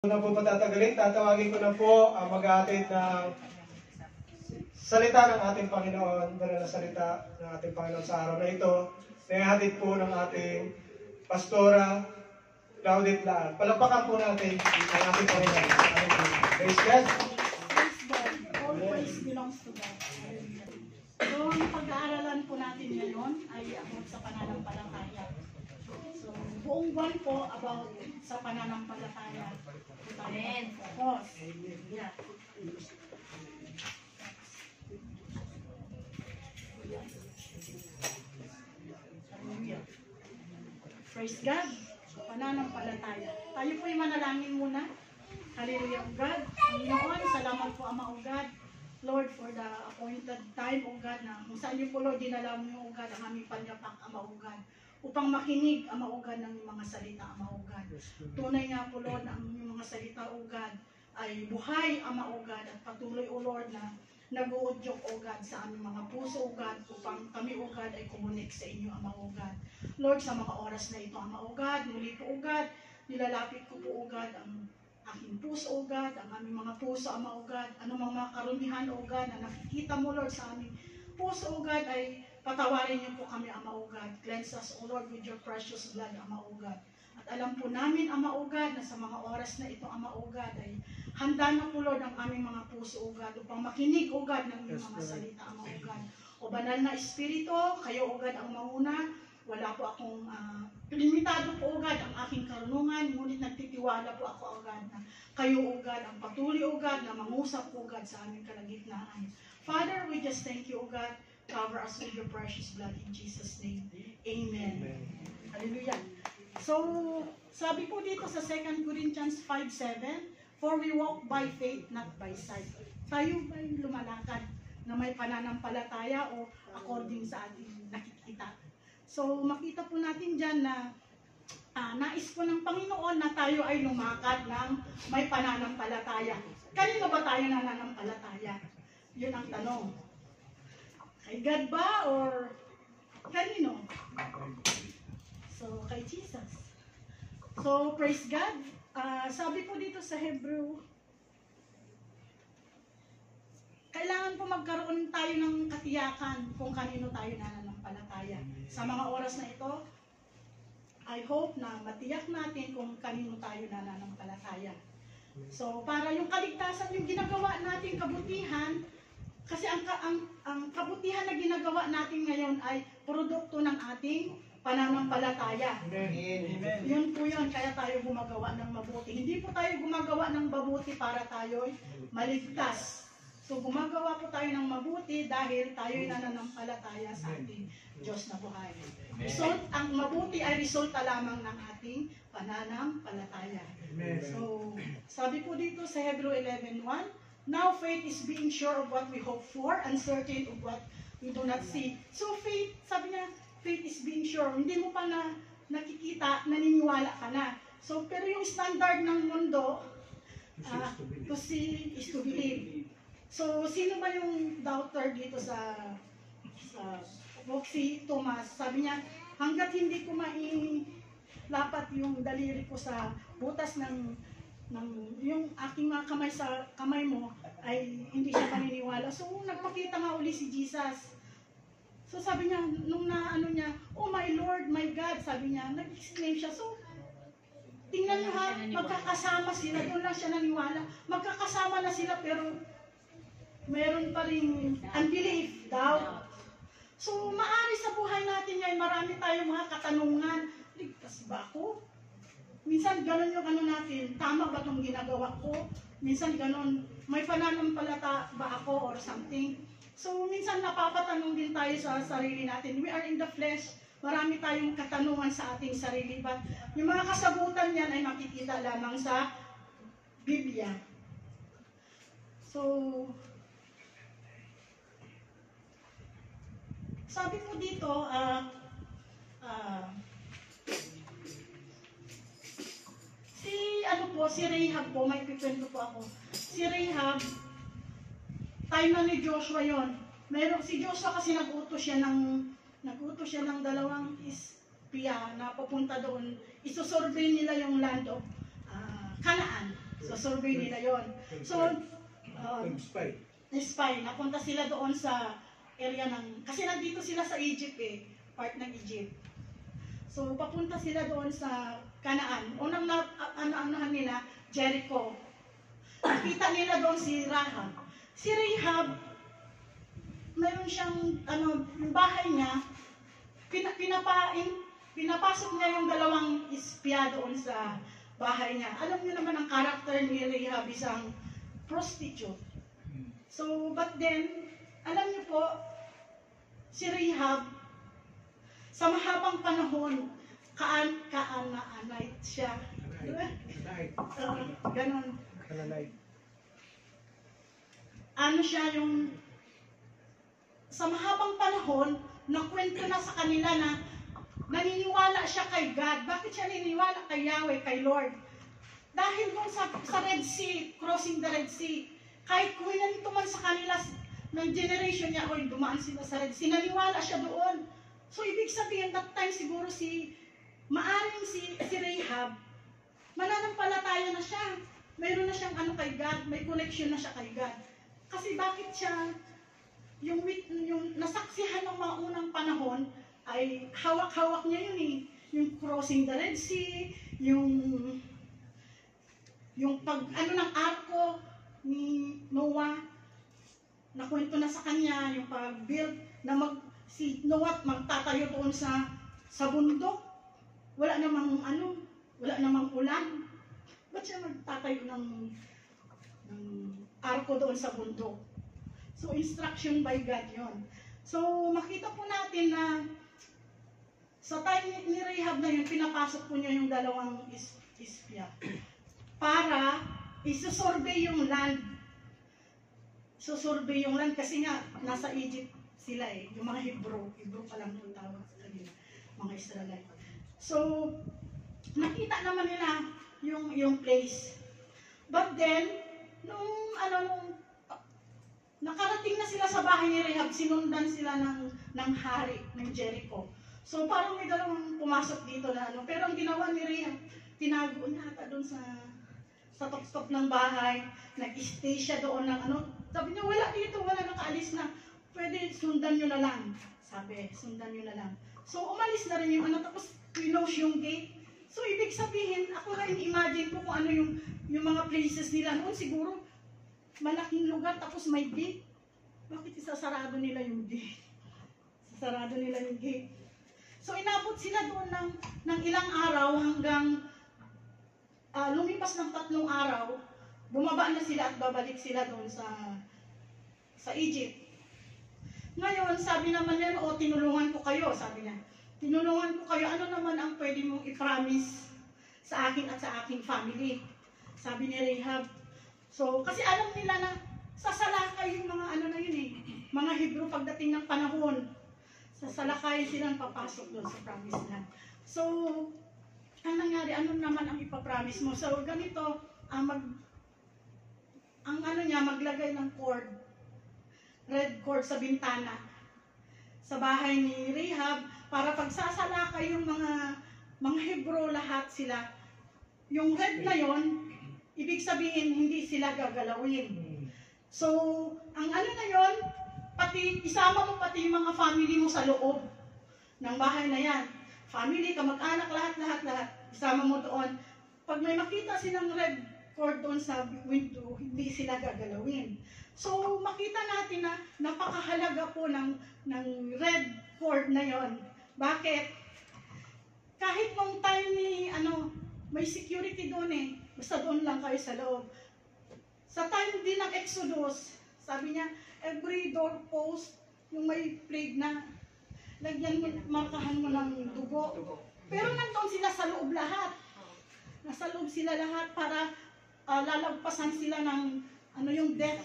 Na po patatagalin, tatawagin ko na po ang mag-aatid ng salita ng ating Panginoon, banal na salita ng ating Panginoon sa araw na ito. Nahahatid po ng ating Pastora Claudette Laan. Palapakan po natin ang ating Panginoon. Praise God. Praise God. All praise belongs to God. So, ang pag-aaralan po natin ngayon ay about sa pananampalataya. So, buong buwan po about sa pananampalataya. Amen. Focus. Yeah. Hallelujah. Praise God. Pananampalataya. Tayo po yung manalangin muna. Hallelujah, O God. Panginoon, salamat po, Ama, O God. Lord, for the appointed time, O God, na kung saan niyo po, Lord, dinala mo, O God, ang aming panyapak, Ama, O God, upang makinig, Ama, O God, ng mga salita, Ama, O God. Tunay nga po, Lord, na ang mga salita, O God, ay buhay, Ama, O God, at patuloy, O Lord, na nag-uudyok, O God, sa aming mga puso, O God, upang kami, O God, ay kumunik sa inyo, Ama, O God. Lord, sa mga oras na ito, Ama, O God, muli po, O God, nilalapit ko po, O God, ang aking puso, O God, ang aming mga puso, Ama, O God, anumang mga karumihan, O God, na nakikita mo, Lord, sa aming puso, O God, ay patawarin niyo po kami, Ama, O God. Cleanse us, O Lord, with your precious blood, Ama, O God. At alam po namin, Ama, O God, na sa mga oras na ito, Ama, O God, ay handa na po, Lord, ang aming mga puso, O God, upang makinig, O God, ng iyong mga salita, Ama, O God. O banal na Espiritu, kayo, O God, ang mauna. Wala po akong limitado po, O God, ang aking karunungan, ngunit nagtitiwala po ako, O God, na kayo, O God, ang patuloy, O God, na mangusap, O God, sa aming kalagitnaan. Father, we just thank you, O God. Cover us with your precious blood in Jesus' name. Amen. Amen. Hallelujah. So, sabi po dito sa 2 Corinthians 5:7, for we walk by faith, not by sight. Tayo ba'y lumalakad na may pananampalataya o according sa ating nakikita? So, makita po natin dyan na nais po ng Panginoon na tayo ay lumakad ng may pananampalataya. Kanino ba tayo nananampalataya? Yun ang tanong. Kay God ba or kanino? So, kay Jesus. So, praise God. Sabi po dito sa Hebrew, kailangan po magkaroon tayo ng katiyakan kung kanino tayo nananampalataya. Sa mga oras na ito, I hope na matiyak natin kung kanino tayo nananampalataya. So, para yung kaligtasan, yung ginagawa natin kabutihan, kasi ang kabutihan na ginagawa natin ngayon ay produkto ng ating pananampalataya. Amen. Yun po yun, kaya tayo gumagawa ng mabuti. Hindi po tayo gumagawa ng mabuti para tayo'y maligtas. So gumagawa po tayo ng mabuti dahil tayo'y nananampalataya sa ating Diyos na buhay. Result, ang mabuti ay resulta lamang ng ating pananampalataya. So, sabi po dito sa Hebrew 11:1, now faith is being sure of what we hope for, uncertain of what we do not see. So faith, sabi niya, faith is being sure. Hindi mo pa na nakikita, naniniwala ka na. So, pero yung standard ng mundo, to see is to believe. So, sino ba yung doubter dito sa si Thomas? Sabi niya, hanggat hindi ko mailapat yung daliri ko sa butas ng yung aking mga kamay sa kamay mo, ay hindi siya paniniwala. So, nagpakita nga uli si Jesus. So, sabi niya, nung naano niya, oh my Lord, my God, sabi niya, nag-exclaim siya. So, tingnan niyo ha, magkakasama sila, doon lang siya naniwala. Magkakasama na sila, pero meron pa rin unbelief, doubt. So, maari sa buhay natin ngayon, marami tayong mga katanungan. Ligtas ba ako? Minsan, ganun yung ano natin, tama ba itong ginagawa ko? Minsan, ganun, may pananampalata ba ako or something? So, minsan napapatanong din tayo sa sarili natin. We are in the flesh. Marami tayong katanungan sa ating sarili. But yung mga kasagutan yan ay makikita lamang sa Biblia. So, sabi po dito, si Rahab po, may pikwento po ako. Si Rahab, time na ni Joshua yon. Meron si Joshua kasi nag-utos siya ng dalawang espiya na papunta doon. Isusurvey nila yung land of Canaan. So, survey nila yon. So, spy, napunta sila doon sa area ng, kasi nandito sila sa Egypt eh, part ng Egypt. So, papunta sila doon sa Canaan. Unang ano nila, Jericho. Nakita nila doon si Rahab. Si Rahab, mayroon siyang, yung bahay niya, pinapasok niya yung dalawang ispya doon sa bahay niya. Alam niyo naman ang karakter ni Rahab, isang prostitute. So, but then, alam niyo po, si Rahab, sa mahabang panahon, kaanait siya. Diba? Ganon. Ano siya yung, sa mahabang panahon, nakwento na sa kanila na naniniwala siya kay God. Bakit siya naniniwala kay Yahweh, kay Lord? Dahil kung sa Red Sea, crossing the Red Sea, kahit kuminanito man sa kanila ng generation niya, oy, dumaan sila sa Red Sea, naniwala siya doon. So, ibig sabihin, that time siguro maaring si Rahab, mananampalataya na siya. Mayroon na siyang kay God, may connection na siya kay God. Kasi bakit siya, yung nasaksihan ng mga unang panahon, ay hawak-hawak niya yun eh. Yung crossing the Red Sea, yung ng arko ni Noah, nakwento na sa kanya, yung pag-build na si Noah magtatayo doon sa bundok. Wala namang ulan. Ba't siya magtatayo ng arko doon sa bundok? So, instruction by God yon. So, makita po natin na sa time ni Rahab na yun, pinapasok po niya yung dalawang ispya para isusurvey yung land. Susurvey yung land kasi nga, nasa Egypt sila eh, yung mga Hebrew pa lang yung tawag sa kanila, mga Israelite. So, nakita naman nila yung place. But then, nung nakarating na sila sa bahay ni Rahab, sinundan sila ng hari, ng Jericho. So, parang may dalawang pumasok dito na pero ang ginawa ni Rahab, tinago niya ata doon sa top ng bahay, nag-stay siya doon ng sabi niya, wala dito, wala nakaalis na, pwede sundan nyo na lang. Sabi, sundan nyo na lang. So, umalis na rin yung tapos close yung gate. So, ibig sabihin, ako na imagine ko kung ano yung mga places nila noon, siguro, malaking lugar, tapos may gate. Bakit isasarado nila yung gate? Sasarado nila yung gate. So, inabot sila doon ng ilang araw hanggang lumipas ng 3 araw, bumaba na sila at babalik sila doon sa Egypt. Ngayon, sabi naman niya, tinulungan ko kayo, sabi niya. Tinulungan ko kayo, ano naman ang pwede mong i-promise sa akin at sa aking family? Sabi ni Rahab. So, kasi alam nila na sasalakay yung mga na yun eh, mga Hebrew pagdating ng panahon. Sasalakay silang papasok doon sa promised land. So, ang nangyari, ano naman ang ipapromise mo? So, ganito, maglagay ng cord, red cord sa bintana, sa bahay ni Rahab, para pagsasalakay yung mga Hebrew, lahat sila, yung red na yon, ibig sabihin, hindi sila gagalawin. So, ang na yon, isama mo pati yung mga family mo sa loob ng bahay na yan. Family, kamag-anak, lahat, isama mo doon. Pag may makita silang red cord doon sa window, hindi sila gagalawin. So, makita natin na napakahalaga po ng red cord na yon. Bakit? Kahit nung time ni, may security doon eh, basta doon lang kayo sa loob. Sa time din ng Exodus, sabi niya, every doorpost, yung may plague na, lagyan mo, markahan mo ng dugo. Pero nandun sila sa loob lahat. Nasa loob sila lahat para lalagpasan sila ng, yung death.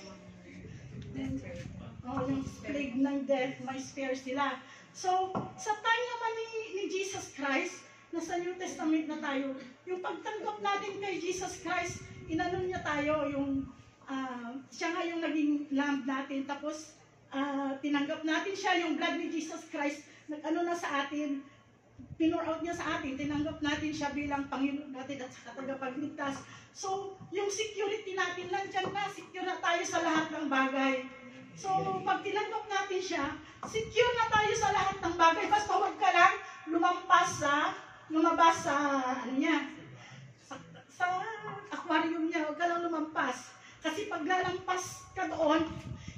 Yung plague ng death, may spare sila. So, sa time naman ni Jesus Christ, nasa New Testament na tayo, yung pagtanggap natin kay Jesus Christ, inanon niya tayo, siya nga yung naging lamb natin, tapos tinanggap natin siya, yung blood ni Jesus Christ, nag-ano na sa atin, pinur out niya sa atin, tinanggap natin siya bilang Panginoon natin at saka tagapagligtas. So, yung security natin nandyan na, secure na tayo sa lahat ng bagay. So, pag tinanggap natin siya, secure na tayo sa lahat ng bagay. Basta huwag ka lang lumabas sa, ano niya, sa aquarium niya, huwag ka lang lumampas. Kasi pag lalampas ka doon,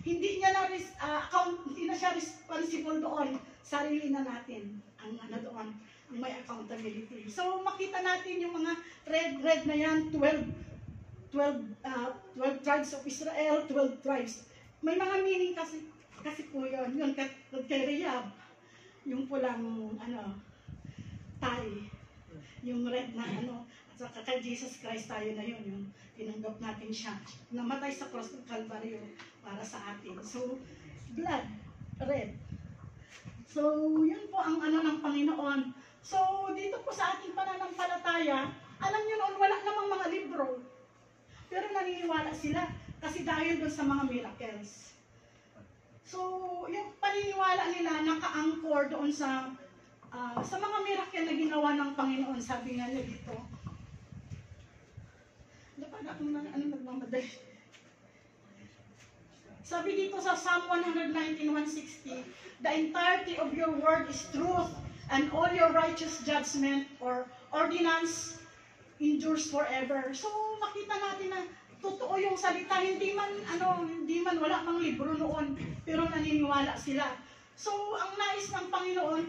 hindi na siya responsible doon. Sarili na natin ang doon, ang may accountability. So makita natin yung mga red na yan, 12 tribes of Israel, 12 tribes. May mga meaning kasi po yun. Yun kay Rehab, yung pulang tie, yung red na at saka kay Jesus Christ tayo na yun, yung tinanggap natin siya. Namatay sa cross ng Calvario para sa atin. So, blood, red. So, yun po ang ng Panginoon. So, dito po sa ating pananampalataya, alam nyo noon, wala namang mga libro. Pero naniniwala sila kasi dahil doon sa mga miracles. So, yung paniniwala nila naka-anchor doon sa mga miracle na ginawa ng Panginoon. Sabi nga niya dito, dapat akong nagmamadali. Sabi dito sa Psalm 119:160, the entirety of your word is truth, and all your righteous judgment or ordinance endures forever. So makita natin na totoo yung salita, hindi man wala pang libro noon, pero naniniwala sila. So ang nais ng Panginoon,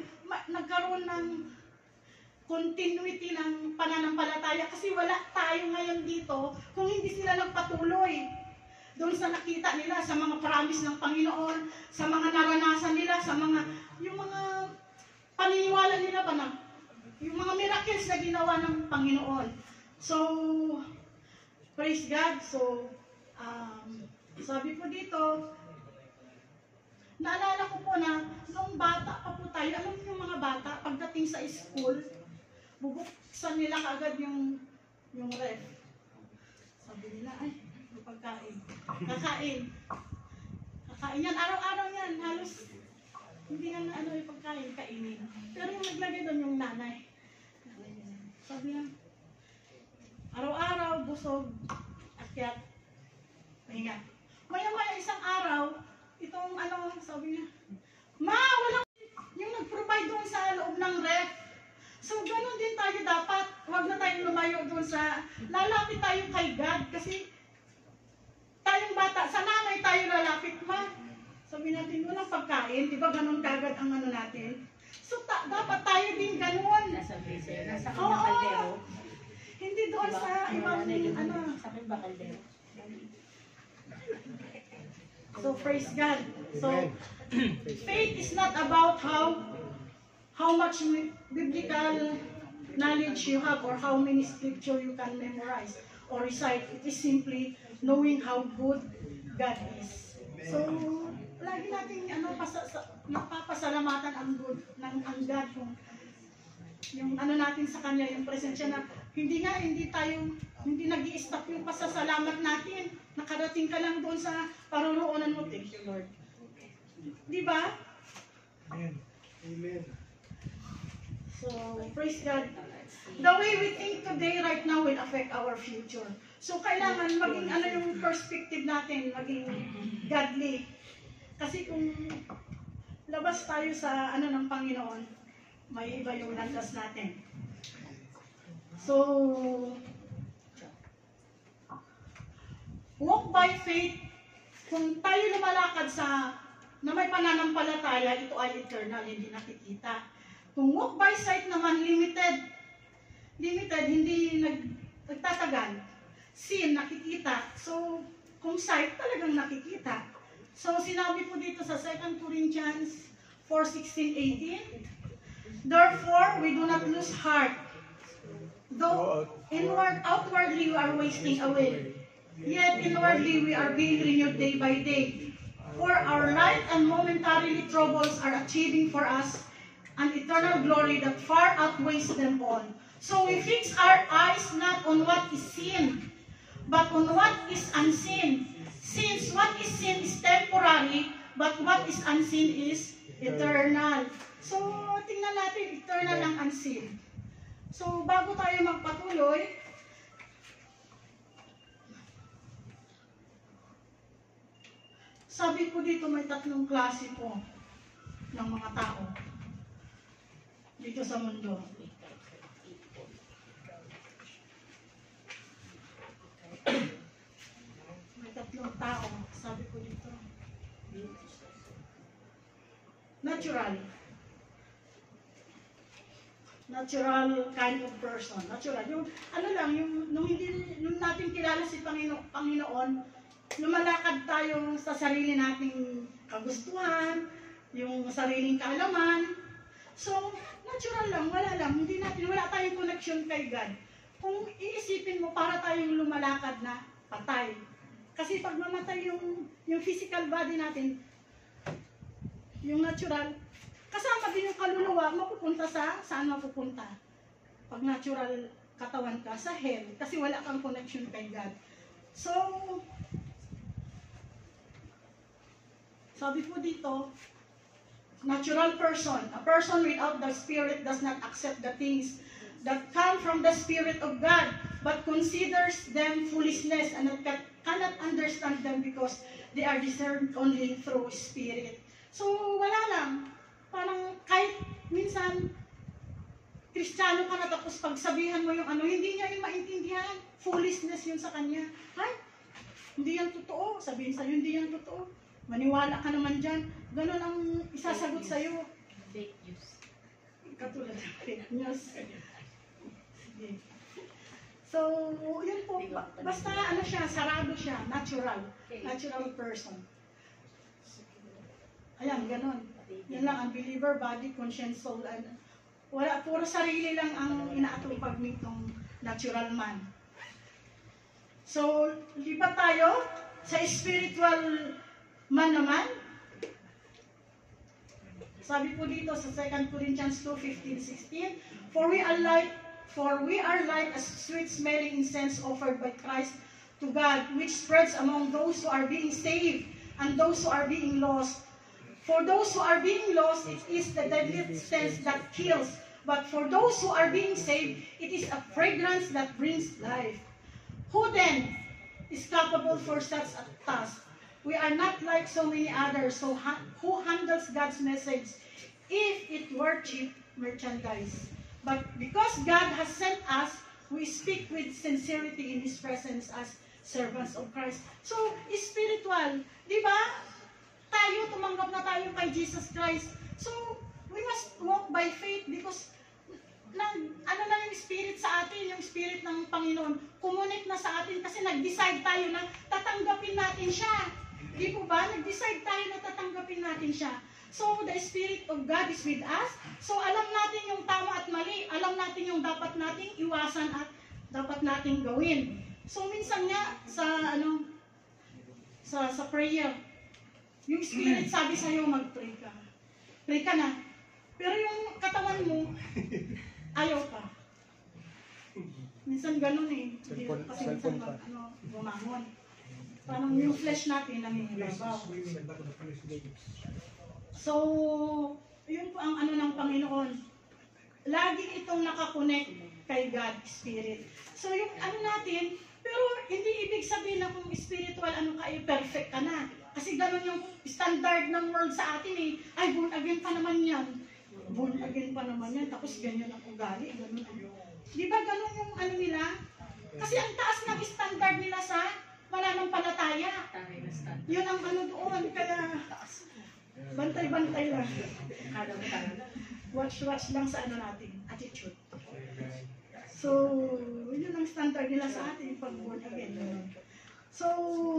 nagkaroon ng continuity ng pananampalataya kasi wala tayo ngayon dito kung hindi sila nagpatuloy doon sa nakita nila, sa mga promise ng Panginoon, sa mga naranasan nila, yung mga paniniwala nila ba na, yung mga miracles na ginawa ng Panginoon. So, praise God. So, sabi po dito, naalala ko po na, nung bata pa po tayo, alam niyo yung mga bata, pagdating sa school, bubuksan nila kaagad yung ref. Sabi nila, ay, pagkain. Kakain yan. Araw-araw yan. Halos hindi nga yung pagkain, kainin. Pero yung naglagay doon yung nanay. Sabi niya, araw-araw, busog, akyat, pahinga. Maya-maya isang araw, itong sabi niya, ma, walang yung nag-provide doon sa loob ng ref. So, gano'n din tayo dapat. Huwag na tayong lumayo doon lalapit tayo kay God. Kasi, tayong bata, sa nanay tayo lalapit, ma. Sabi natin, walang pagkain, di ba ganun kagad ang natin? So, dapat tayo din ganun. Nasa freezer, nasa kaldero. Hindi doon sa ibang, Sa kaldero. So, praise God. So, faith is not about how much biblical knowledge you have or how many scripture you can memorize or recite. It is simply knowing how good God is. So, lagi natin napapasalamatan ang good ng God kung yung natin sa Kanya, yung presensya na hindi nag-i-stop yung pasasalamat natin. Nakarating ka lang doon sa paroroonan mo. Thank you, Lord. Di ba? Amen. Amen. So, praise God. The way we think today, right now, will affect our future. So, kailangan maging yung perspective natin, maging godly. Kasi kung labas tayo sa ng Panginoon, may iba yung landas natin. So, walk by faith. Kung tayo lumalakad na may pananampalataya, ito ay eternal, hindi nakikita. Kung walk by sight naman, limited, hindi nagtatagal. Sin, nakikita. So, kung sight, talagang nakikita. So, sinabi po dito sa 2 Corinthians 4:16-18, therefore, we do not lose heart. Though outwardly we are wasting away, yet inwardly we are being renewed day by day. For our light and momentarily troubles are achieving for us an eternal glory that far outweighs them all. So we fix our eyes not on what is seen, but on what is unseen. Since what is seen is temporary, but what is unseen is eternal. So, tingnan natin, eternal ang unseen. So, bago tayo magpatuloy, sabi ko dito may tatlong klase po ng mga tao dito sa mundo. May tatlong tao, sabi ko dito. Natural. Natural kind of person. Natural. Yung, ano lang, nung natin kilala si Panginoon, lumalakad tayo sa sarili nating kagustuhan, yung sariling kaalaman. So, natural lang, wala tayong connection kay God. Kung iisipin mo, para tayong lumalakad na patay. Kasi pag mamatay yung physical body natin, yung natural, kasama din yung kaluluwa, mapupunta saan mapupunta? Pag natural katawan ka, sa hell, kasi wala kang connection kay God. So, sabi po dito, natural person, a person without the Spirit does not accept the things that come from the Spirit of God, but considers them foolishness and cannot understand them because they are discerned only through Spirit. So, wala lang. Parang kahit minsan, Kristiyano ka na tapos pagsabihan mo yung ano, hindi niya yung maintindihan. Foolishness yun sa kanya. Ay, hindi yan totoo. Sabihin sa'yo, hindi yan totoo. Maniwala ka naman dyan. Ganon ang isasagot sa'yo. Fake news. Katulad ng fake news. Sige. So, yun po. Basta ano siya, sarado siya. Natural. Natural person. Ayan, ganon. Yan lang, unbeliever, body, conscience, soul, and wala, puro sarili lang ang inaatupag nitong natural man. So, lipat tayo sa spiritual man naman. Sabi po dito sa 2 Corinthians 2:15-16, For we are like a sweet-smelling incense offered by Christ to God, which spreads among those who are being saved and those who are being lost. For those who are being lost, it is the deadly sense that kills. But for those who are being saved, it is a fragrance that brings life. Who then is capable for such a task? We are not like so many others who handles God's message if it were cheap merchandise. But because God has sent us, we speak with sincerity in His presence as servants of Christ. So, spiritual. Di ba? Tayo, tumanggap na tayo kay Jesus Christ. So, we must walk by faith because ano na yung spirit sa atin, yung spirit ng Panginoon, kumonek na sa atin kasi nag-decide tayo na tatanggapin natin siya. Di po ba? Nag-decide tayo na tatanggapin natin siya. So, the Spirit of God is with us. So, alam natin yung tama at mali. Alam natin yung dapat nating iwasan at dapat nating gawin. So, minsan nga, sa prayer, yung Spirit sabi sa'yo, mag-pray ka. Pray ka na. Pero yung katawan mo, ayaw ka. Minsan ganun eh. Kasi minsan bumangon. Parang yung flesh natin nangingibabaw. So, yun po ang ano ng Panginoon. Lagi itong nakakonect kay God, Spirit. So, yung ano natin, pero hindi ibig sabihin na kung spiritual, perfect ka na. Kasi gano'n yung standard ng world sa atin eh. Ay, born again pa naman yan. Born again pa naman yan. Tapos ganyan ang ugali. Ganun. Di ba gano'n yung ano nila? Kasi ang taas ng standard nila sa mananampalataya. Yun ang ano doon. Kaya bantay-bantay lang. Watch lang sa ano natin. Attitude. So, yun ang standard nila sa atin pag born again. So,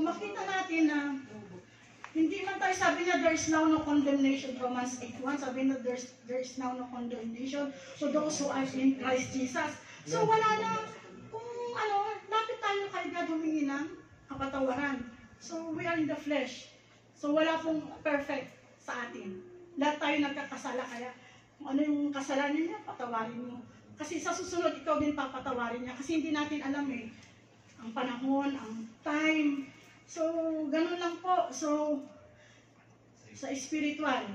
makita natin na hindi man tayo sabi na there is now no condemnation, Romans 8:1, sabi na there is now no condemnation to those who are in Christ Jesus. So wala na, kung lapit tayo kay God humingi ng kapatawaran. So we are in the flesh. So wala pong perfect sa atin. Lahat tayo nagkakasala, kaya kung ano yung kasalanan niya, patawarin mo. Kasi sa susunod, ikaw din papatawarin niya. Kasi hindi natin alam eh, ang panahon, ang time. So, ganun lang po. So, sa spiritual.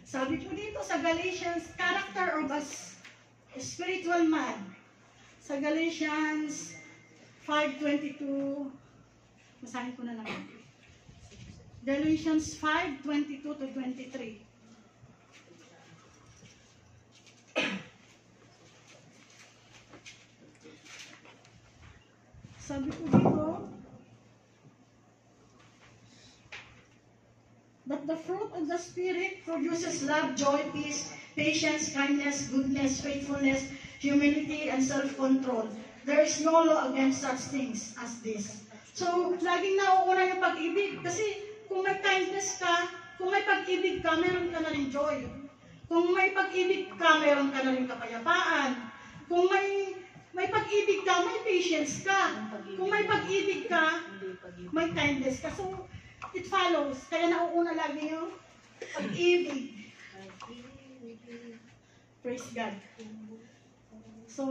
Sabi po dito sa Galatians, character of a spiritual man. Sa Galatians 5:22, basahin ko na lang. Galatians 5:22 to 23. Sabi ko dito, but the fruit of the Spirit produces love, joy, peace, patience, kindness, goodness, faithfulness, humility, and self-control. There is no law against such things as this. So, laging nauuna yung pag-ibig. Kasi kung may kindness ka, kung may pag-ibig ka, meron ka na rin joy. Kung may pag-ibig ka, meron ka na rin kapayapaan. Kung may pag-ibig ka, may patience ka. Kung may pag-ibig ka, may kindness ka. So, it follows. Kaya nauuna lagi yung pag-ibig. Praise God. So,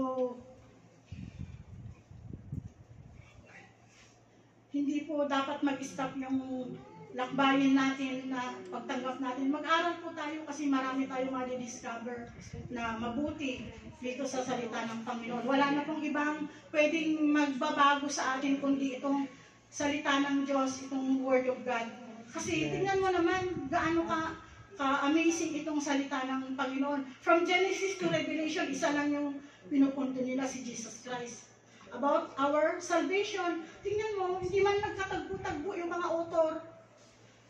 hindi po dapat mag-stop yung lakbayin natin na pagtanggap natin. Mag-aral po tayo kasi marami tayong ma-discover na mabuti dito sa salita ng Panginoon. Wala na pong ibang pwedeng magbabago sa atin kundi itong salita ng Diyos, itong Word of God. Kasi tingnan mo naman gaano ka-amazing itong salita ng Panginoon. From Genesis to Revelation, isa lang yung pinupunto nila, si Jesus Christ. About our salvation, tingnan mo, hindi man nagkatagpo-tagpo yung mga author,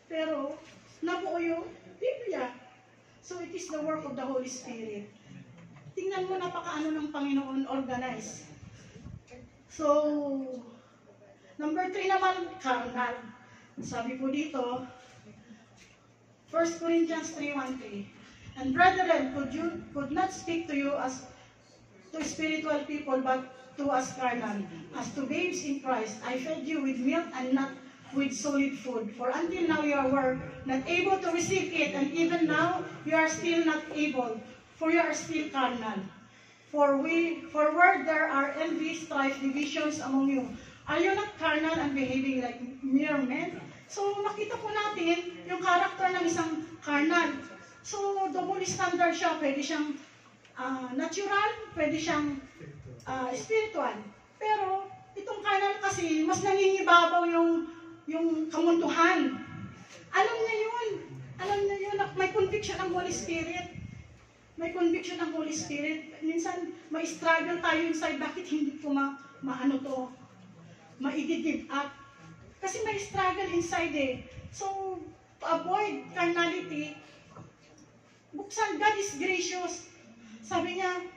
pero nabuo yung Biblia. So it is the work of the Holy Spirit. Tingnan mo napakaano ng Panginoon organize. So, number 3 naman, carnal. Sabi po dito, 1 Corinthians 3:1-3. And brethren, could not speak to you as to spiritual people, but to us carnal. As to babes in Christ, I fed you with milk and not with solid food. For until now you were not able to receive it, and even now you are still not able, for you are still carnal. For where there are envy, strife, divisions among you, are you not carnal and behaving like mere men? So makita po natin yung character ng isang carnal. So double standard siya, pwede siyang natural, pwede siyang spiritual. Pero itong carnal kasi mas nangingibabaw yung kamunduhan. Alam niya yun. May conviction ng Holy Spirit. May conviction ng Holy Spirit. Minsan, may struggle tayo inside. Bakit hindi ko ma-give up? Kasi may struggle inside eh. So, to avoid carnality, buksan, God is gracious. Sabi niya,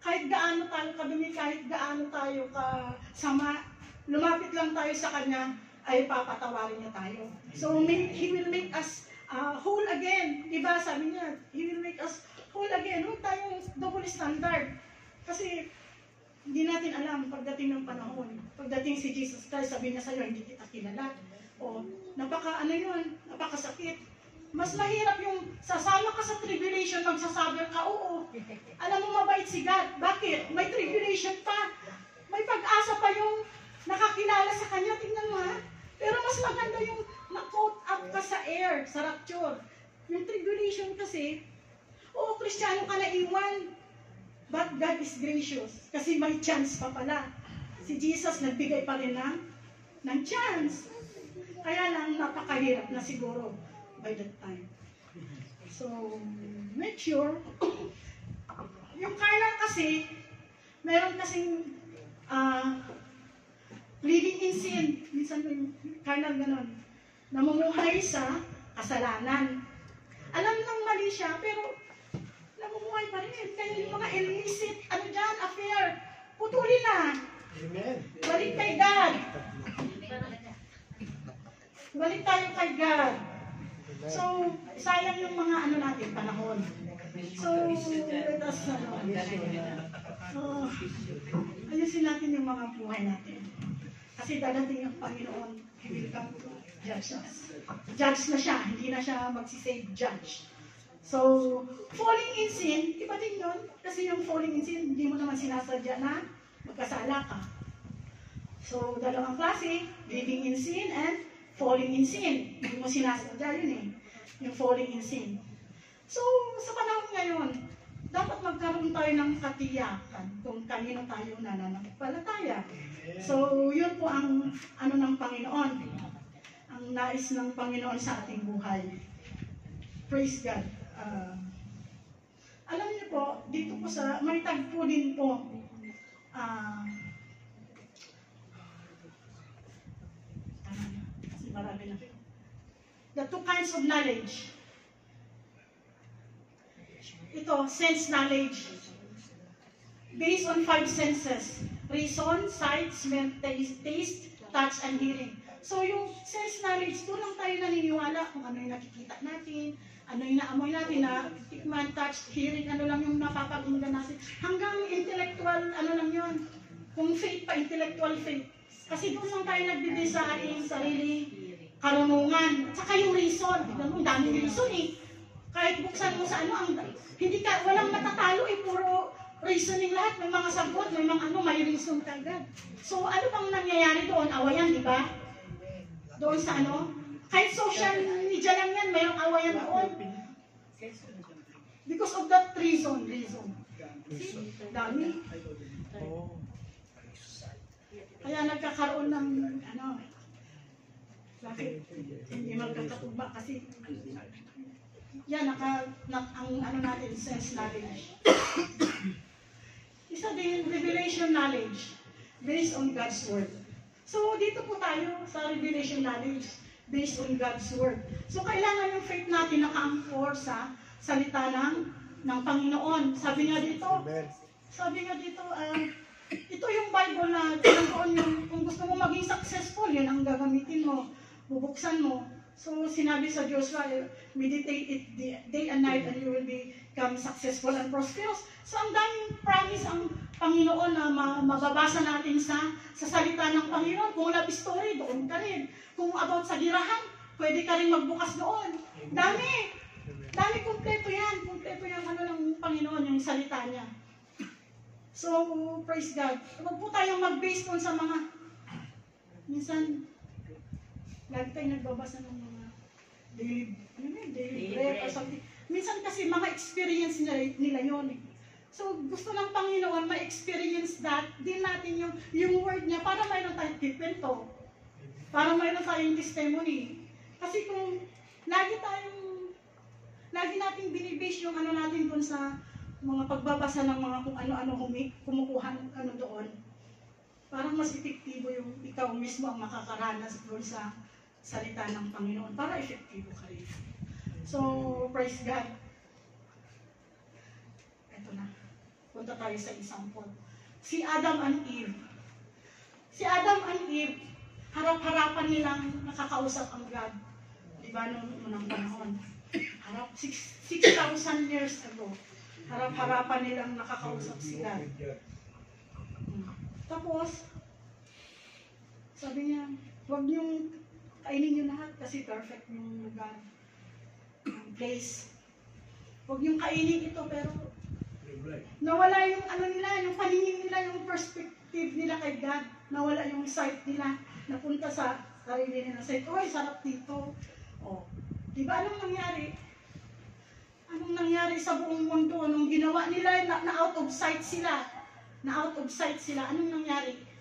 kahit gaano tayo kadumi, kahit gaano tayo kasama, lumapit lang tayo sa Kanya, ay papatawarin niya tayo. So, He will make us whole again. Diba? Sabi niya, He will make us whole again. Huwag tayong double standard. Kasi, hindi natin alam pagdating ng panahon. Pagdating si Jesus Christ, sabi niya sa'yo, hindi kita kilala. O, napakasakit. Mas mahirap yung sasama ka sa tribulation, magsasabi ka, oo. Alam mo, mabait si God. Bakit? May tribulation pa. May pag-asa pa yung nakakilala sa Kanya. Tingnan mo ha. Pero mas maganda yung na-caught up ka sa air, sa rapture. Yung tribulation kasi, oo, Kristiyano ka na iwan. But God is gracious. Kasi may chance pa pala. Si Jesus nagbigay pa rin ng chance. Kaya lang napakahirap na siguro by that time. So, make sure. Yung carnal kasi, meron kasing living in sin. Minsan yung carnal ganon. Namumuhay sa kasalanan. Alam nang mali siya, pero namumuhay pa rin. Kaya yung mga illicit, affair, putulin na. Amen. Balik kay God. Balik tayo kay God. So, sayang yung mga natin, panahon. So, let us, ayusin natin yung mga buhay natin. Kasi dadating yung Panginoon, He will come to judge us. Judge na siya, hindi na siya magsisave judge. So, falling in sin, iba din yun. Kasi yung falling in sin, hindi mo naman sinasadya na magkasala ka. So, dalawang klase, living in sin and falling in sin. Hindi mo sinasadya yun eh. Yung falling in sin. So, sa panahon ngayon, dapat magkaroon tayo ng katiyakan kung kanino tayo nananampalataya. So, yun po ang ano ng Panginoon, ang nais ng Panginoon sa ating buhay. Praise God. Alam niyo po, dito po sa, may tagpo din po, kasi marami na. The two kinds of knowledge. Ito, sense knowledge. Based on 5 senses. Reason, sight, smell, taste, touch, and hearing. So yung sense knowledge, doon lang tayo naniniwala kung ano yung nakikita natin, ano yung naamoy natin, na tikman, touch, hearing, ano lang yung napapakinggan natin. Hanggang intellectual, ano lang yun. Kung faith pa, intellectual faith. Kasi doon lang tayo nagbibigay sa ating sarili karunungan. At saka yung reason. Tignan mo, daming reason eh. Kahit buksan mo sa ano, walang matatalo eh, puro reasoning lahat. May mga sagot, may mga ano, may reason kagad. So ano pang nangyayari doon? Awayan, di ba? Doon sa ano? Kahit social media lang yan, mayroong awayan doon. Because of that reason. See? Dami. Kaya nagkakaroon ng ano, bakit hindi magkakatugma kasi yan, ang ano natin, sense knowledge. Isa din, revelation knowledge based on God's Word. So, dito po tayo sa revelation knowledge based on God's Word. So, kailangan yung faith natin naka-anchor sa salita ng Panginoon. Sabi nga dito, ito yung Bible na doon yung, kung gusto mo maging successful, yun ang gagamitin mo, bubuksan mo. So, sinabi sa Joshua, meditate it day and night and you will become successful and prosperous. So, ang daming promise ang Panginoon na mababasa natin sa salita ng Panginoon. Kung love story, doon ka rin. Kung about sa girahan, pwede ka rin magbukas doon. Dami, kumpleto yan. Kumpleto yung ano ng Panginoon, yung salita niya. So, praise God. Huwag po tayong mag-base doon sa mga, minsan, lagi tayong nagbabasa ng mga daily bread or something. Minsan kasi mga experience nila yun. So gusto ng Panginoon ma-experience that din natin yung word niya para mayroon tayong kikwento. Para mayroon tayong testimony. Kasi kung lagi nating binibase yung ano natin dun sa mga pagbabasa ng mga kung ano-ano kumukuha ano doon, parang mas epektibo yung ikaw mismo ang makakaranas doon sa salita ng Panginoon para epektibo ka rin. So, praise God. Ito na. Punta tayo sa example. Si Adam and Eve. Si Adam and Eve, harap-harapan nilang nakakausap ang God. Diba noong unang panahon? 6,000 years ago. Harap-harapan nilang nakakausap si God. Tapos, sabi niya, huwag niyong kainin nyo lahat kasi perfect yung lugar, yung place. Huwag niyong kainin ito, pero nawala yung ano nila, yung paningin nila, yung perspective nila kay God. Nawala yung sight nila, napunta sa sarili nila. Say, oy, sarap dito. Oh. Diba anong nangyari? Anong nangyari sa buong mundo? Nung ginawa nila, na out of sight sila. Na out of sight sila. Anong nangyari?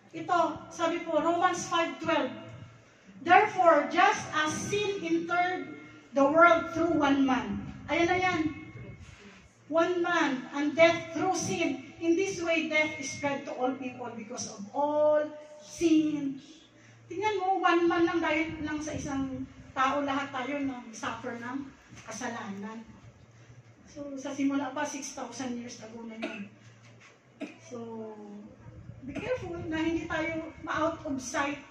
Ito, sabi po, Romans 5:12. Therefore, just as sin entered the world through one man. Ayan na yan. One man, and death through sin. In this way, death is spread to all people because of all sin. Tingnan mo, one man lang dahil lang sa isang tao, lahat tayo nag-suffer ng kasalanan. So, sa simula pa, 6,000 years ago na yun. So, be careful na hindi tayo ma-out of sight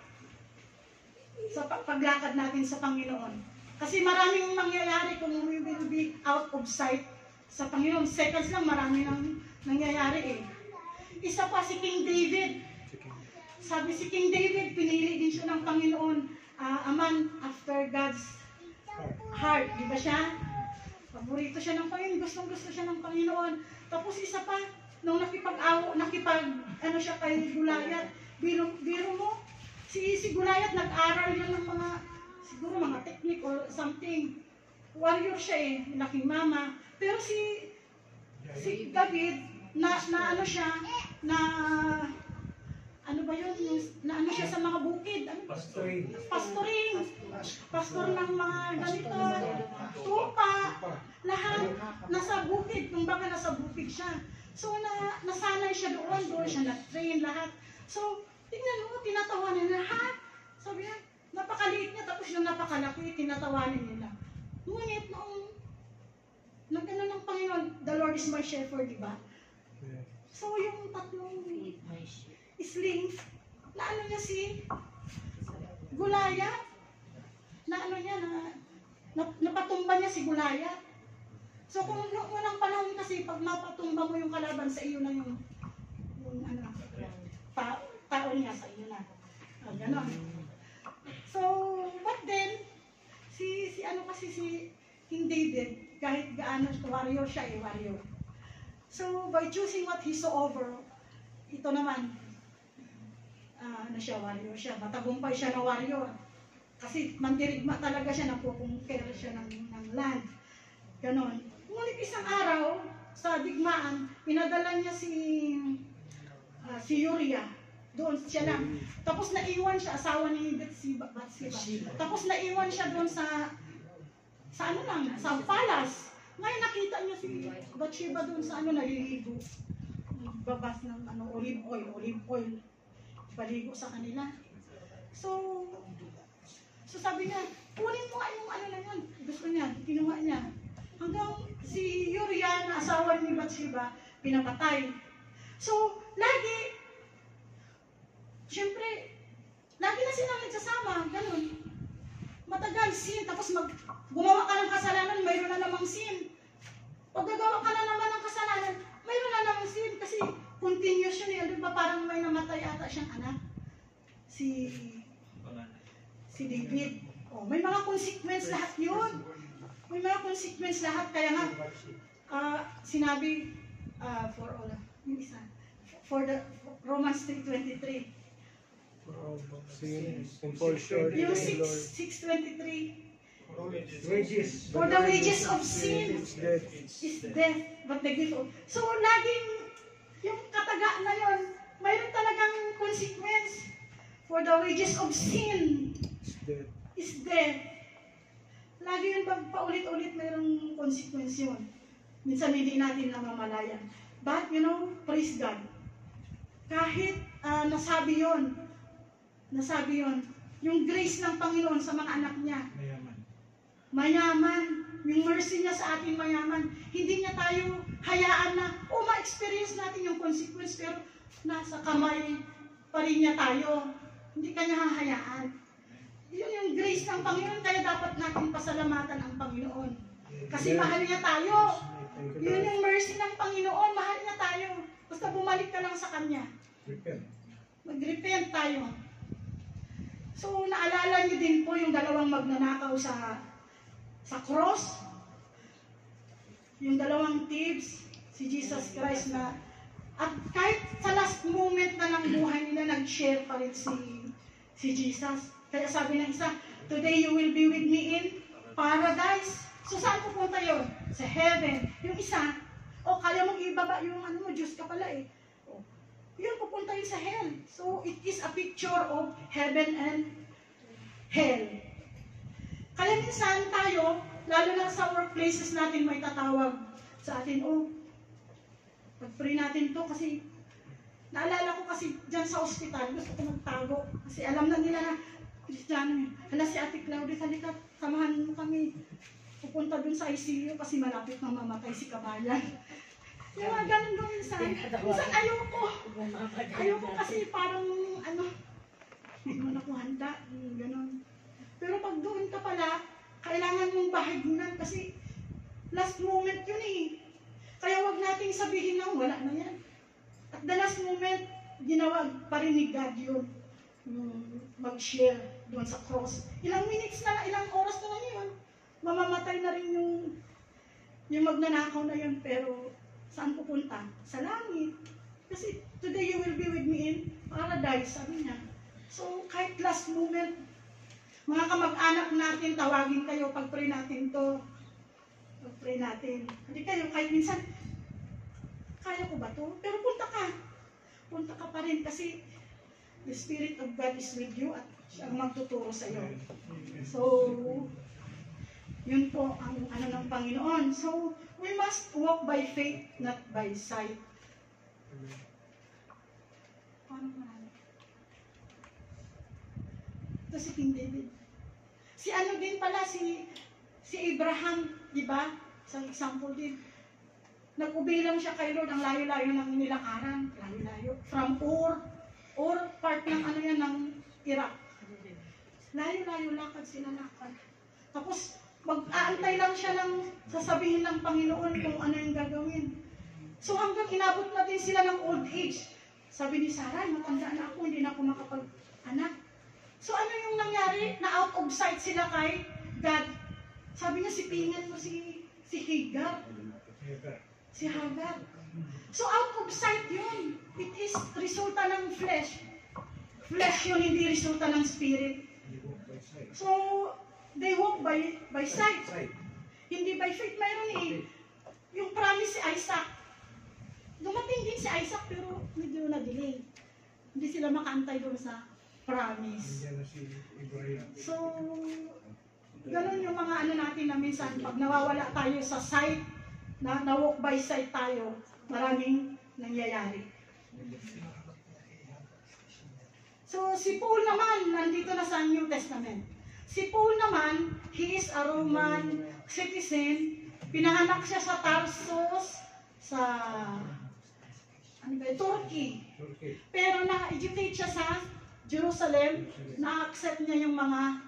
sa paglakad natin sa Panginoon. Kasi maraming mangyayari kung we will be out of sight sa Panginoon. Seconds lang, marami nang nangyayari eh. Isa pa si King David. Sabi si King David, pinili din siya ng Panginoon. A man after God's heart. Di ba siya? Paborito siya ng Panginoon. Gustong-gusto siya ng Panginoon. Tapos isa pa, nung nakipag ano siya kay Goliath, biro mo, Si Goliath nag-aral yun ng mga, siguro mga technique or something. Warrior siya eh, laking mama. Pero si David, na ano siya, na ano ba yun, na ano siya sa mga bukid, ano? Pastoring, pastor ng mga ganito, tupa, lahat, nasa bukid, kumbaga nasa bukid siya. So, nasanay siya doon siya na-train lahat. So, tingnan mo, tinatawanan niya, ha? Sabi niya, napakaliit niya, tapos yung napakalaki, tinatawanan nila. Ngunit, noong nagkano ng Panginoon, the Lord is my shepherd, di ba? So, yung tatlong slings, na ano niya si Goliath, na ano niya, napatumba niya si Goliath. So, kung noong unang panahon kasi, pag mapatumba mo yung kalaban sa iyo na yung ano, tao niya sa iyo na. Ganon. So, but then, si ano kasi si King David, kahit gaano warrior siya warrior. So, by choosing what he saw over, ito naman, ano siya, warrior siya. Matagumpay siya na warrior. Kasi mandirigma talaga siya, napupungker siya ng land. Ganon. Ngunit isang araw, sa digmaan, pinadala niya si Uriah. Doon siya lang. Tapos naiwan siya, asawa ni Bathsheba. Tapos naiwan siya doon sa ano lang, sa palace. Ngayon nakita niya si Bathsheba doon sa ano, naliligo. Babas ng ano, olive oil. Baligo sa kanila. So sabi niya, kunin mo nga yung ano na yun. Gusto niya, kinuha niya. Hanggang si Uriah na asawa ni Bathsheba, pinapatay. So, syempre, lagi na silang nagsasama, ganun. Matagal, sin, tapos gumawa ka ng kasalanan, mayroon na namang sin. Pag gagawa ka na naman ng kasalanan, mayroon na namang sin, kasi continuous yun eh. Di ba parang may namatay ata siyang anak? Si David. Oh, may mga consequence lahat yun. May mga consequence lahat. Kaya nga, sinabi, for all, yung isa, for the Romans 3:23. Yung 6:23. For the wages of sin is death, but the gift of... So, laging yung kataga na yun, mayroon talagang consequence. For the wages of sin is death. Lagi yun, pag paulit-ulit mayroong consequence yun. Minsan hindi natin namamalayan. But, praise God. Kahit nasabi yun, yung grace ng Panginoon sa mga anak niya, mayaman, yung mercy niya sa atin mayaman, hindi niya tayo hayaan na, ma-experience natin yung consequence, pero nasa kamay pa rin niya tayo. Hindi kanya hahayaan. Yun yung grace ng Panginoon, kaya dapat natin pasalamatan ang Panginoon. Kasi mahal niya tayo. Yun yung mercy ng Panginoon, mahal niya tayo. Basta bumalik ka lang sa Kanya. Mag-repent tayo. So, naalala niyo din po yung dalawang magnanakaw sa cross. Yung dalawang thieves, si Jesus Christ na, at kahit sa last moment na ng buhay nila, nag-share pa rin si Jesus. Kaya sabi ng isa, today you will be with me in paradise. So saan pupunta yun? Sa heaven. Yung isa, kaya mong ibaba yung Diyos ka pala eh. Yun, pupunta yun sa hell. So it is a picture of heaven and hell. Kaya minsan tayo, lalo na sa workplaces natin, may tatawag sa atin, pag-pray natin to kasi naalala ko kasi dyan sa ospital, gusto ko magtago. Kasi alam na nila na, Kristiyano, hala si Ate Claudia, halika, samahan mo kami. Pupunta dun sa ICU kasi malapit na mamatay si Kabayan. Yung mga ganun doon minsan. Minsan ayoko. Ayoko kasi parang, hindi mo na ko handa. Ganun. Pero pag doon ka pala, kailangan mong bahaginan kasi last moment yun eh. Kaya wag nating sabihin na wala na yan. At the last moment, ginawag pa rin ni God yun. Mag-share doon sa cross. Ilang minutes na, ilang oras na lang yun. Mamamatay na rin yung magnanakaw na yun. Pero saan pupunta? Sa langit. Kasi today you will be with me in paradise, sabi niya. So, kahit last moment, mga kamag-anak natin, tawagin kayo, pag-pray natin to. Pag-pray natin. Hindi kayo, kahit minsan, kaya ko ba to? Pero punta ka. Punta ka pa rin kasi the Spirit of God is with you at siya ang magtuturo sa iyo. So, yun po ang ano ng Panginoon. So, we must walk by faith, not by sight. Paano ba? Ito si King David. Si ano din pala, si Abraham, di ba? Isang example din. Nag-obey lang siya kay Lord, ang layo-layo ng nilakaran. Layo-layo. From Ur part ng ano yan, ng Iraq. Layo-layo lakad sila lakad. Tapos, mag-aantay lang siya ng sasabihin ng Panginoon kung ano yung gagawin. So hanggang inabot na din sila ng old age. Sabi ni Sarah, matanda na ako, hindi na ako makapag-anak. So ano yung nangyari? Na out of sight sila kay God. Sabi niya, sipingan mo si Hagar. Si Hagar. So out of sight yun. It is resulta ng flesh. Flesh yun, hindi resulta ng spirit. So, they walk by sight. Hindi by faith. Mayroon yung promise si Isaac. Dumating din si Isaac pero medyo na-delay. Hindi sila makaantay doon sa promise. So, ganun yung mga ano natin na minsan, pag nawawala tayo sa sight, na-walk by sight tayo, maraming nangyayari. So, si Paul naman, nandito na sa New Testament. Si Paul naman, he is a Roman citizen. Pinanganak siya sa Tarsus, sa Turkey. Pero na-educate siya sa Jerusalem. Na-accept niya yung mga,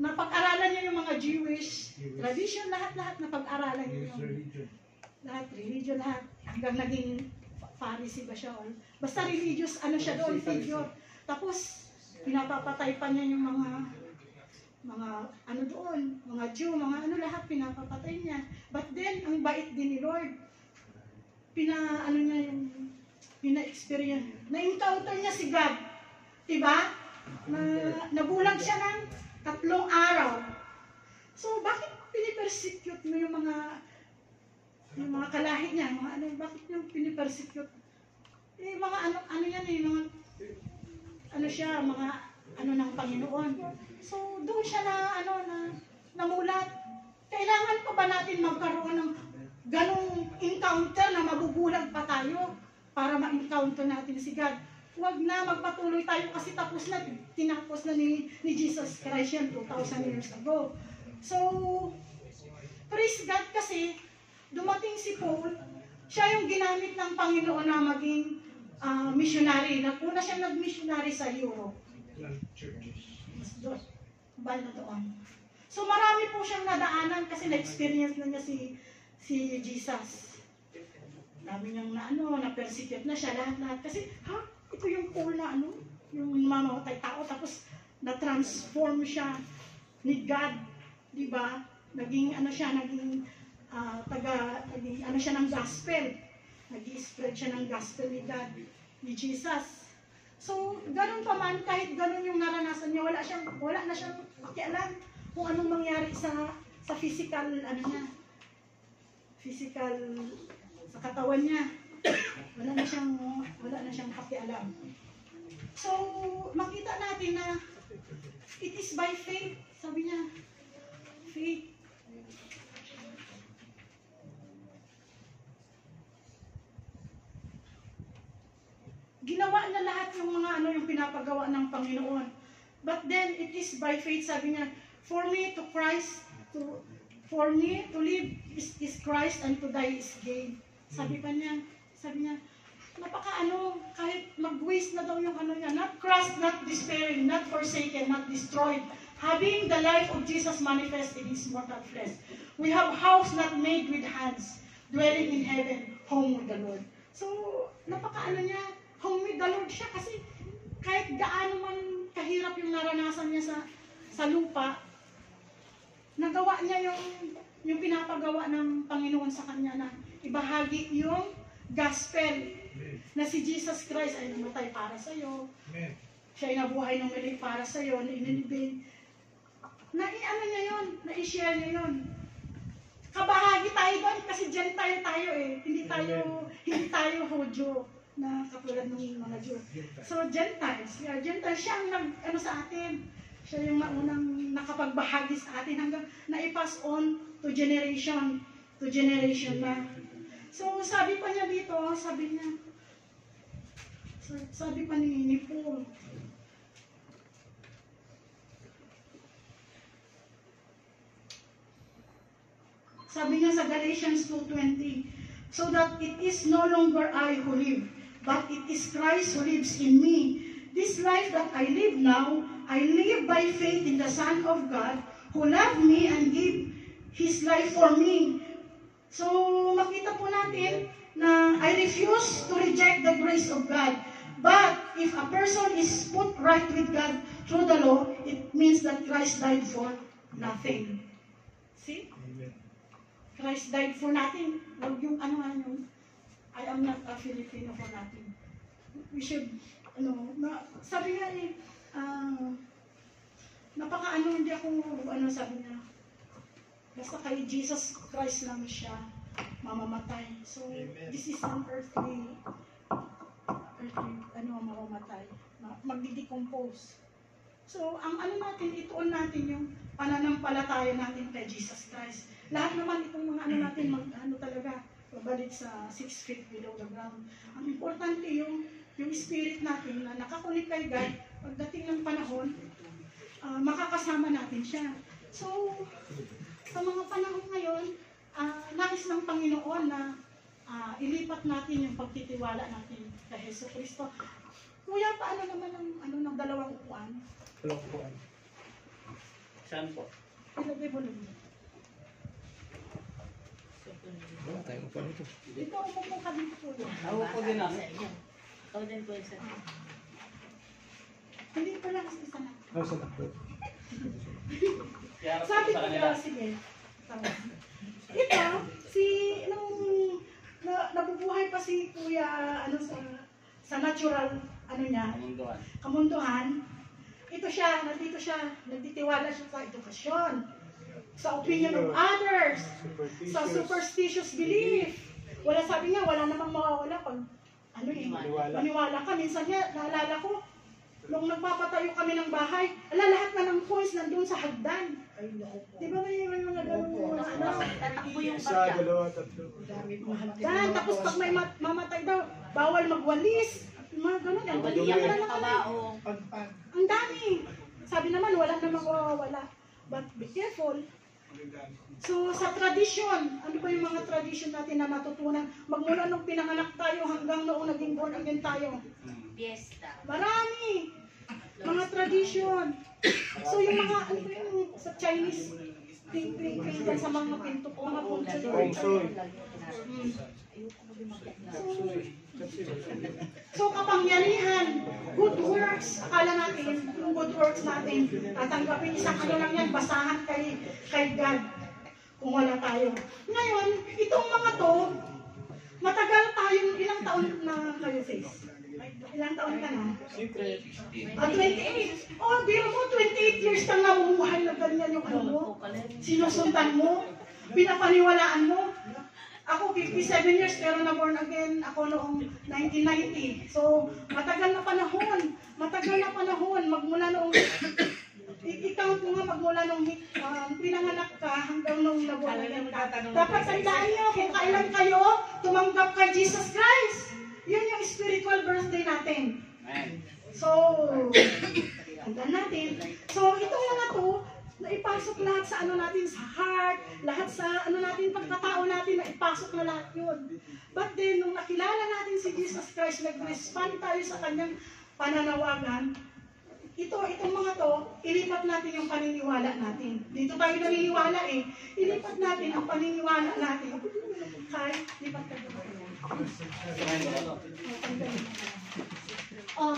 napag-aralan niya yung mga Jewish tradition, lahat-lahat napag-aralan niya yung lahat, religion, lahat. Hanggang naging Pharisee ba siya? Basta religious, ano siya doon, figure. Tapos, pinapapatay pa niya yung mga ano doon, mga Jew, mga ano lahat, pinapapatay niya. But then, ang bait din ni Lord. Pina-experience. Na-encounter niya si God. Diba? Nabulag siya ng 3 araw. So, bakit pinipersecute mo yung mga kalahi niya? Mga ano, bakit yung pinipersecute? Mga ano yan mga ano siya, mga ano ng Panginoon. So, doon siya namulat. Kailangan pa ba natin magkaroon ng ganong encounter na mabubulag pa tayo para ma-encounter natin si God? Huwag na, magpatuloy tayo kasi tinapos na ni Jesus Christ yan 2,000 years ago. So, praise God kasi dumating si Paul, siya yung ginamit ng Panginoon na maging missionary. Una siya nag-missionary sa Europe. Banda doon. So marami po siyang nadaanan kasi na-experience na niya si Jesus. Dami niyang na-persecute na siya lahat-lahat. Kasi, ito yung Paul na yung mamamatay tao. Tapos, na-transform siya ni God. Diba? Naging siya ng gospel. Nag-i-spread siya ng gospel ni God, ni Jesus. So, ganun pa man, kahit ganun yung naranasan niya, wala na siyang pakialam kung anong mangyari sa physical, physical, sa katawan niya. Wala na siyang pakialam. So, makita natin na it is by faith, sabi niya, faith. Ginawa na lahat yung mga yung pinapagawa ng Panginoon. But then it is by faith, sabi niya, for me to live is Christ and to die is gain. Sabi niya, kahit mag-waste na daw yung niya, not crushed, not despairing, not forsaken, not destroyed, having the life of Jesus manifest in His mortal flesh. We have house not made with hands, dwelling in heaven, home with the Lord. So, niya, home with the Lord siya kasi kahit gaano man kahirap yung naranasan niya sa lupa, nagawa niya yung pinapagawa ng Panginoon sa kanya na ibahagi yung gospel na si Jesus Christ ay namatay para sa iyo. Siya ay nabuhay ng muli para sa iyo, na inilibing. Na-i-ano niya yun, na-i-share niya yun. Kabahagi tayo doon kasi Gentile tayo eh. Hindi tayo Hudyo na katulad ng mga Jew. So Gentiles, siya ang nag-ano sa atin. Siya yung maunang nakapagbahagi sa atin hanggang na-i-pass on to generation na. So sabi pa niya dito, sabi pa ni Paul, sabi niya sa Galatians 2:20, so that it is no longer I who live, but it is Christ who lives in me. This life that I live now, I live by faith in the Son of God, who loved me and gave His life for me. So, makita po natin na I refuse to reject the grace of God. But if a person is put right with God through the law, it means that Christ died for nothing. See? Christ died for nothing. Huwag yung I am not a Filipino for nothing. We should, sabi nga hindi ako, sabi niya, basta kay Jesus Christ lang siya mamamatay. So, this is an earthly, mamamatay, magdi-decompose. So, ang natin, ituon natin yung pananampalataya natin kay Jesus Christ. Lahat naman itong mga natin, talaga, pabalik sa 6 feet below the ground. Ang importante yung spirit natin na nakakunik kay God, pagdating ng panahon, makakasama natin siya. So, sa mga panahon ngayon, nais ng Panginoon na ilipat natin yung pagtitiwala natin kay Hesus Kristo. Kuya, paano naman ng dalawang upuan? Dalawang upuan. Saan po? Ilagay mo lang. Wala tayong upuan ito. Dito, umupo ka dito po. Ako po din ako. Ako din po isa. Hindi pa lang isa na. Sa takbo. Sabi ko nila, sige. Ito, nabubuhay pa si Kuya, sa natural, kamunduhan. Ito siya, nagtitiwala siya sa edukasyon, sa opinion of others, sa superstitious belief. Sabi niya, wala namang mawawala pag, maniwala ka. Minsan niya, naalala ko, nung nagpapatayo kami ng bahay, lahat na ng coins nandun sa hagdan. Di ba may mga gano'n Tatakbo yung Isa, bagya. dalawa, tatlo. hagdan. Tapos pag may mamatay daw, bawal magwalis. Mga gano'n. Ang Waliyak baliyak ng na lang kami. kabaong. Ang dami. Sabi naman, wala namang mawawala. But be careful. So, sa tradisyon, ano ba yung mga tradisyon natin na natutunan? Magmula nung pinanganak tayo hanggang noong naging born again tayo. Fiesta. Marami! Mga tradisyon. So, yung mga, sa Chinese, ping-ping sa mga pinto, mga punso. Feng Shui. So, kapangyarihan, good works, akala natin, yung good works natin, tatanggapin isang lang yan, basahan kay God, kung wala tayo. Ngayon, itong mga to, matagal tayong, ilang taon na kayo, Faith? Ilang taon ka na? 28. Oh, biro mo, 28 years kang namumuhay na ganyan yung mo. Sinusundan mo, pinapaniwalaan mo. Ako, 57 years, pero na-born again ako noong 1990. So, matagal na panahon. Magmula noong, i-count mo nga magmula noong pinanganak ka hanggang noong na-born again ka. Dapat tandaan niyo kung kailan kayo tumanggap kay Jesus Christ. Yun yung spiritual birthday natin. So, tandaan natin. So, itong mga to, naipasok lahat sa natin, sa heart, lahat sa natin, pagkatao natin, naipasok na lahat yun. But then, nung nakilala natin si Jesus Christ, nag-respond tayo sa kanyang pananawagan, itong mga to, ilipat natin yung paniniwala natin. Dito tayo naniniwala eh. Ilipat natin ang paniniwala natin. Kay, lipat ka dito. Oh,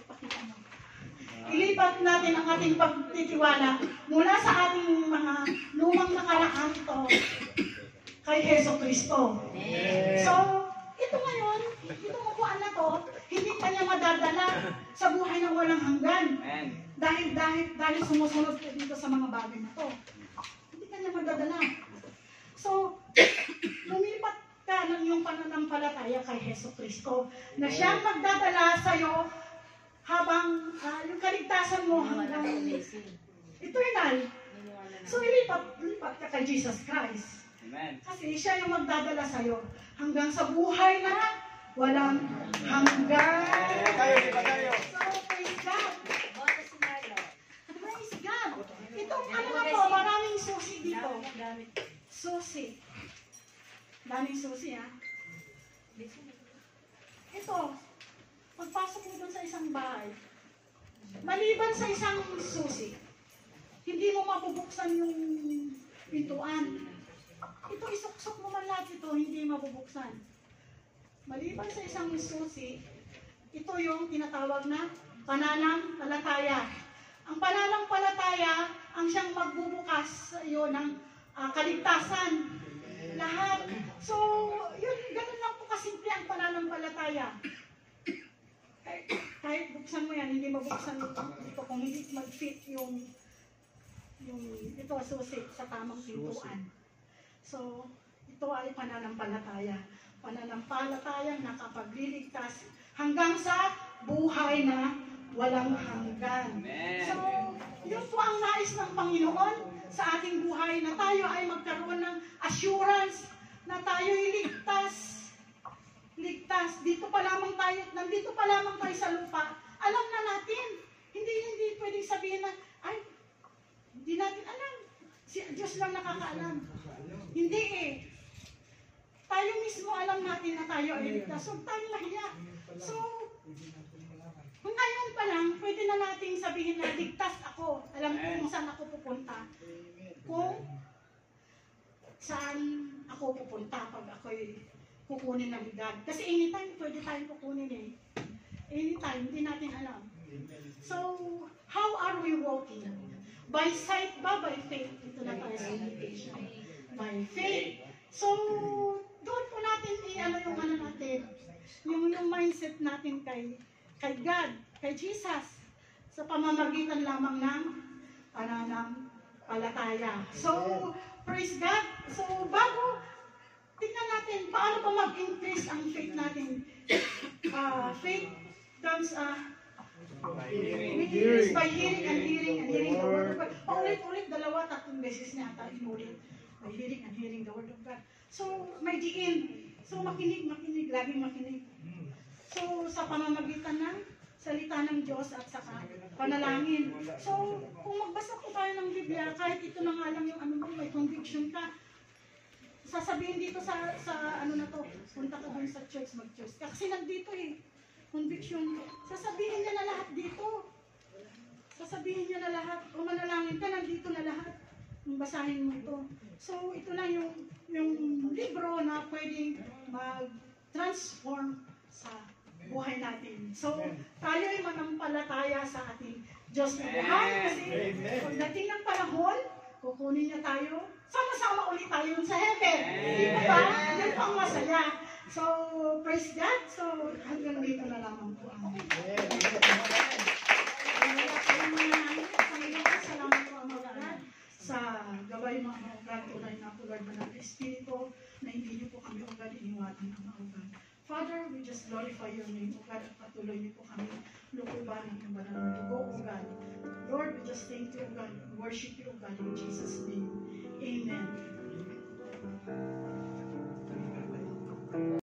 ipakita mo. Ilipat natin ang ating pagtitiwala mula sa ating mga lumang nakaraan ito kay Hesus Kristo. So, ito ngayon, itong upuan na to, hindi pa niya madadala sa buhay na walang hanggan. Amen. Dahil sumusunod ka dito sa mga bagay na to. Hindi ka niya madadala. So, lumipat ka ng iyong pananampalataya kay Heso Kristo na siyang magdadala sa'yo habang yung kaligtasan mo hanggang eternal. So, lipat ka kay Jesus Christ. Amen. Kasi siya yung magdadala sa'yo hanggang sa buhay na walang hanggan. Tayo, di ba tayo? So, praise God. Boto si Marlo. Praise God. Itong ano na to, maraming susi dito. Susi. Daming susi, ha? Ito, pagpasok mo dun sa isang bahay, maliban sa isang susi, hindi mo mabubuksan yung pintuan. Ito, isuksok mo man lahat ito, hindi mabubuksan. Maliban sa isang susi, ito yung tinatawag na pananampalataya. Ang pananampalataya ang siyang magbubukas sa iyo ng kaligtasan. Lahat. So, yun, ganun lang po kasimple ang pananampalataya. Kahit buksan mo yan, hindi mabuksan ito kung hindi mag-fit yung ito susi sa tamang pintuan. So, ito ay pananampalataya. Pananampalatayang nakapagliligtas hanggang sa buhay na walang hanggan. Amen. So, yun po ang nais ng Panginoon sa ating buhay na tayo ay magkaroon ng assurance na tayo'y ligtas. Ligtas. Dito pa lamang tayo, nandito pa lamang tayo sa lupa. Alam na natin. Hindi pwedeng sabihin na, ay, hindi natin alam. Si Diyos lang nakakaalam. Hindi eh. Tayo mismo alam natin na tayo ay ligtas. So, tayo mahiya. So, ngayon pa lang, pwede na nating sabihin na ligtas ako. Alam ko kung saan ako pupunta. Kung saan ako pupunta pag ako'y kukunin ng God. Kasi anytime pwede tayong kukunin eh. Anytime, hindi natin alam. So, how are we walking? By sight ba? By faith? Ito na tayo sa invitation. By faith. So, doon po natin yung mindset natin kay God, kay Jesus, sa pamamagitan lamang ng pananampalataya. So, praise God. So, bago tingnan natin paano pa mag-increase ang faith natin. Faith comes by hearing and hearing the word of God. Paulit-ulit, 2-3 beses na ata inulit. By hearing and hearing the word of God. So, may diin. So, makinig, laging makinig. So, sa pamamagitan ng salita ng Diyos at saka panalangin. So, kung magbasa po tayo ng Biblia, kahit ito na nga lang yung may conviction ka, sasabihin dito sa ano na to, punta ka dun sa church, mag-church. Kasi nandito eh, conviction. Sasabihin niya na lahat dito. Sasabihin niya na lahat. O manalangin ka, nandito na lahat. Basahin mo ito. So, ito lang yung libro na pwedeng mag-transform sa buhay natin. So, tayo ay manampalataya sa ating Diyos na buhay. Kasi pagdating ng panahon, kukunin niya tayo. Sama-sama ulit tayo sa heaven. Di ba? Yan po ang masaya. So, praise God. So, hanggang dito na lamang po ang salamat po ang mga God sa gabay mga God, tunay na po Lord ng Espiritu na hindi niyo po kami ugad iniwatan ng mga ugad. Father, we just glorify your name, O God, at patuloy niyo po kami lukuban ng banal na dugo, O God. Lord, we just thank you, O God, we worship you, O God, in Jesus' name. Amen.